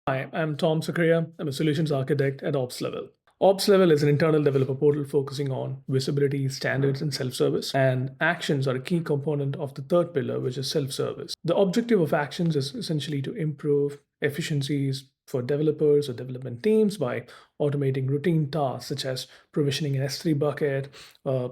Hi, I'm Tom Sakria. I'm a solutions architect at OpsLevel. OpsLevel is an internal developer portal focusing on visibility, standards, and self-service. And actions are a key component of the third pillar, which is self-service. The objective of actions is essentially to improve efficiencies for developers or development teams by automating routine tasks such as provisioning an S3 bucket,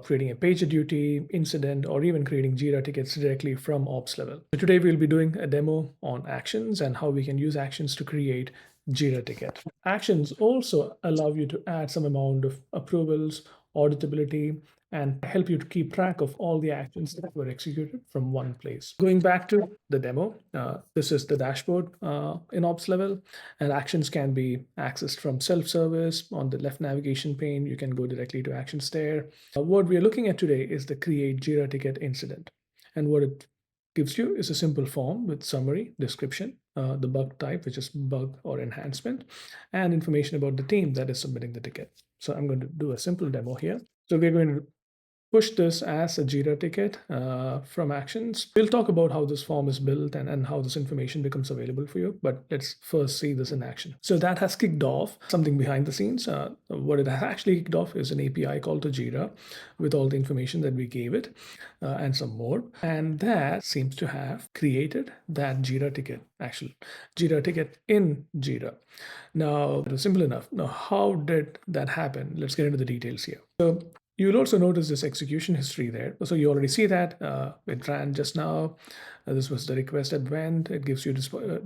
creating a PagerDuty incident, or even creating Jira tickets directly from OpsLevel. So today we'll be doing a demo on actions and how we can use actions to create Jira ticket. Actions also allow you to add some amount of approvals, auditability, and help you to keep track of all the actions that were executed from one place. Going back to the demo, this is the dashboard in OpsLevel, and actions can be accessed from self-service. On the left navigation pane, you can go directly to actions there. What we are looking at today is the create Jira ticket incident. And what it gives you is a simple form with summary, description, the bug type, which is bug or enhancement, and information about the team that is submitting the ticket. So I'm going to do a simple demo here. So we're going to push this as a Jira ticket from actions. We'll talk about how this form is built and how this information becomes available for you, but let's first see this in action. So that has kicked off something behind the scenes. What it has actually kicked off is an API call to Jira with all the information that we gave it and some more. And that seems to have created that Jira ticket, actually Jira ticket in Jira. Now, it was simple enough. Now, how did that happen? Let's get into the details here. So you'll also notice this execution history there. So you already see that it ran just now. This was the request that went. It gives you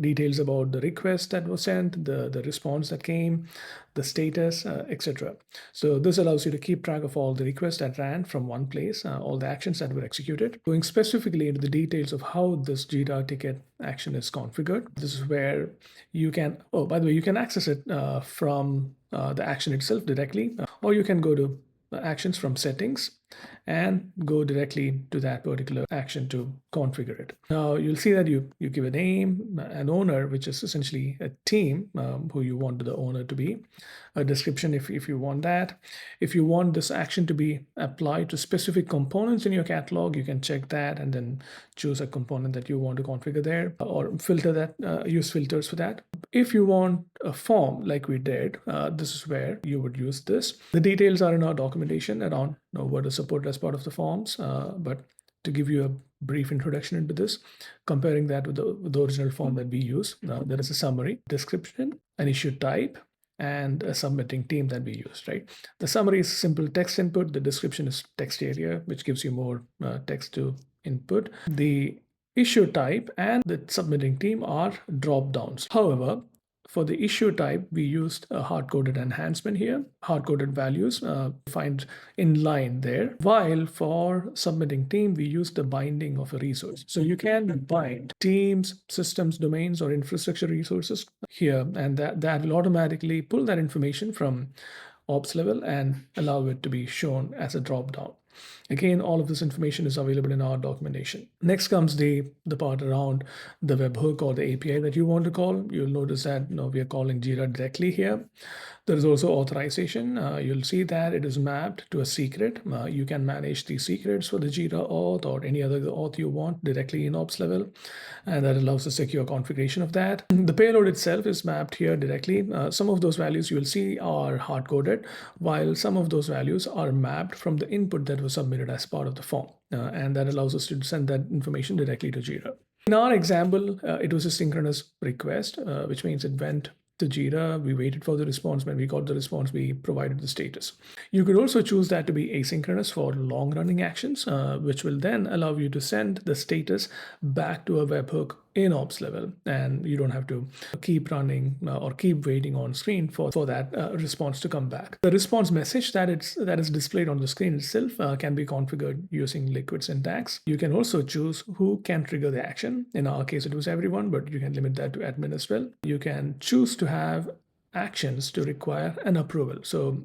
details about the request that was sent, the response that came, the status, etc. So this allows you to keep track of all the requests that ran from one place, all the actions that were executed. Going specifically into the details of how this Jira ticket action is configured. This is where you can, oh, by the way, you can access it from the action itself directly, or you can go to actions from settings and go directly to that particular action to configure it. Now you'll see that you give a name, an owner, which is essentially a team who you want the owner to be, a description if you want that. If you want this action to be applied to specific components in your catalog, you can check that and then choose a component that you want to configure there or filter that, use filters for that. If you want a form like we did, this is where you would use this. The details are in our documentation around what is supported as part of the forms, but to give you a brief introduction into this, comparing that with the original form that we use, there is a summary, description, an issue type, and a submitting team that we used, right? The summary is simple text input. The description is text area, which gives you more text to input. The issue type and the submitting team are dropdowns. However, for the issue type, we used a hard-coded enhancement here, hard-coded values find in line there. While for submitting team, we used the binding of a resource. So you can bind teams, systems, domains, or infrastructure resources here, and that will automatically pull that information from OpsLevel and allow it to be shown as a drop-down. Again, all of this information is available in our documentation. Next comes the part around the webhook or the API that you want to call. You'll notice that we are calling Jira directly here. There is also authorization. You'll see that it is mapped to a secret. You can manage the secrets for the Jira auth or any other auth you want directly in OpsLevel, and that allows a secure configuration of that. The payload itself is mapped here directly. Some of those values you'll see are hard-coded, while some of those values are mapped from the input that was submitted as part of the form, and that allows us to send that information directly to Jira. In our example, it was a synchronous request, which means it went to Jira, we waited for the response. When we got the response, we provided the status. You could also choose that to be asynchronous for long-running actions, which will then allow you to send the status back to a webhook in OpsLevel, and you don't have to keep running or keep waiting on screen for that response to come back. The response message that is displayed on the screen itself can be configured using liquid syntax. You can also choose who can trigger the action. In our case, it was everyone, but you can limit that to admin as well. You can choose to have actions to require an approval. So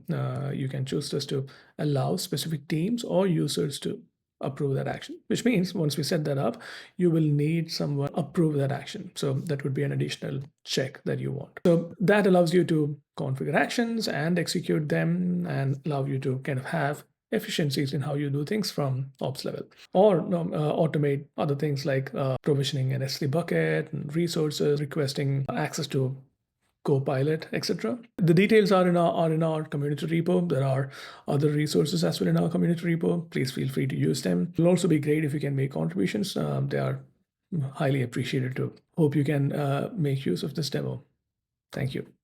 you can choose this to allow specific teams or users to approve that action, which means once we set that up, you will need someone approve that action. So that would be an additional check that you want. So that allows you to configure actions and execute them and allow you to kind of have efficiencies in how you do things from OpsLevel, or automate other things like provisioning an S3 bucket, and resources, requesting access to Copilot, etc. The details are in our community repo. There are other resources as well in our community repo. Please feel free to use them. It'll also be great if you can make contributions. They are highly appreciated too. Hope you can make use of this demo. Thank you.